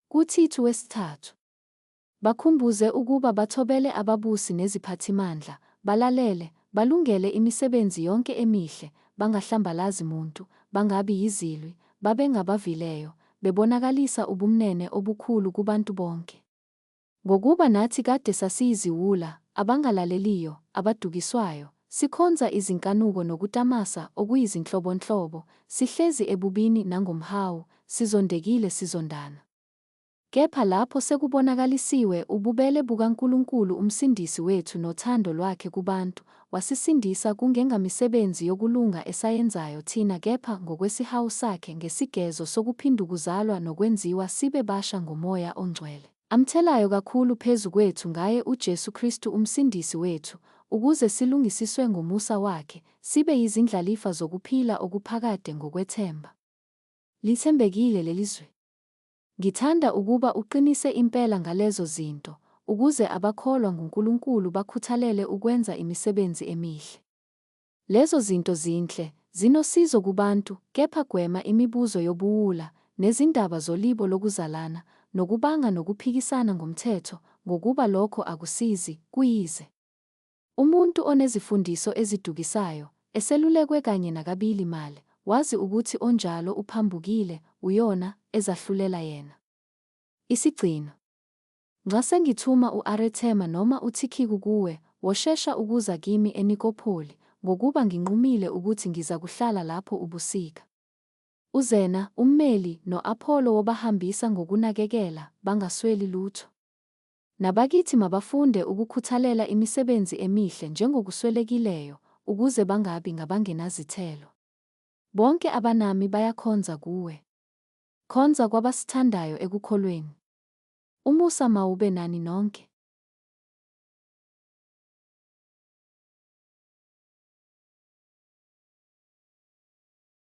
KuThithu wesithathu. Bakhumbuze ukuba bathobele ababusi neziphathimandla, balalele, balungele imisebenzi yonke emihle, bangahlambalazi muntu, bangabi yizilwi, babe ngabavileyo, bebonakalisa ubumnene obukhulu kubantu bonke. Ngokuba nathi kade sasiyiziwula, abangalaleliyo, abadukiswayo, sikhonza izinkanuko nokutamasa okuyizinhlobonhlobo, sihlezi ebubini nangomhawu, sizondekile sizondana. Kepha lapho sekubonakalisiwe ububele bukaNkulunkulu uMsindisi wethu nothando lwakhe kubantu, wasisindisa kungengamisebenzi yokulunga esayenzayo thina kepha ngokwesihawu sakhe ngesigezo sokuphindukuzalwa nokwenziwa sibe basha ngoMoya oNgcwele, amthelayo kakhulu phezu kwethu ngaye uJesu Kristu uMsindisi wethu, ukuze silungisiswe ngomusa wakhe, sibe yizindlalifa zokuphila okuphakade ngokwethemba. Lithembekile lelizwi. Ngithanda ukuba uqinise impela ngalezo zinto, ukuze abakholwa nguNkulunkulu bakhuthalele ukwenza imisebenzi emihle. Lezo zinto zinhle, zinosizo kubantu, kepha gwema imibuzo yobuwula, nezindaba zolibo lokuzalana, nokubanga nokuphikisana ngomthetho, ngokuba lokho akusizi, kuyize. Umuntu onezifundiso ezidukisayo, eselulekwe kanye nakabili male, wazi ukuthi onjalo uphambukile, uyona, ezahlulela yena. Isigcino. Nxa sengithuma u-Arethema noma uThikhiku kuwe, woshesha ukuza kimi eNikopoli, ngokuba nginqumile ukuthi ngizakuhlala lapho ubusika. UZena, ummeli, no-Apholo wobahambisa ngokunakekela, bangasweli lutho. Nabakithi mabafunde ukukhuthalela imisebenzi emihle njengokuswelekileyo, ukuze bangabi ngabangenazithelo. Bonke abanami bayakhonza kuwe. Khonza kwabasithandayo ekukholweni. Umusa mawube nani nonke.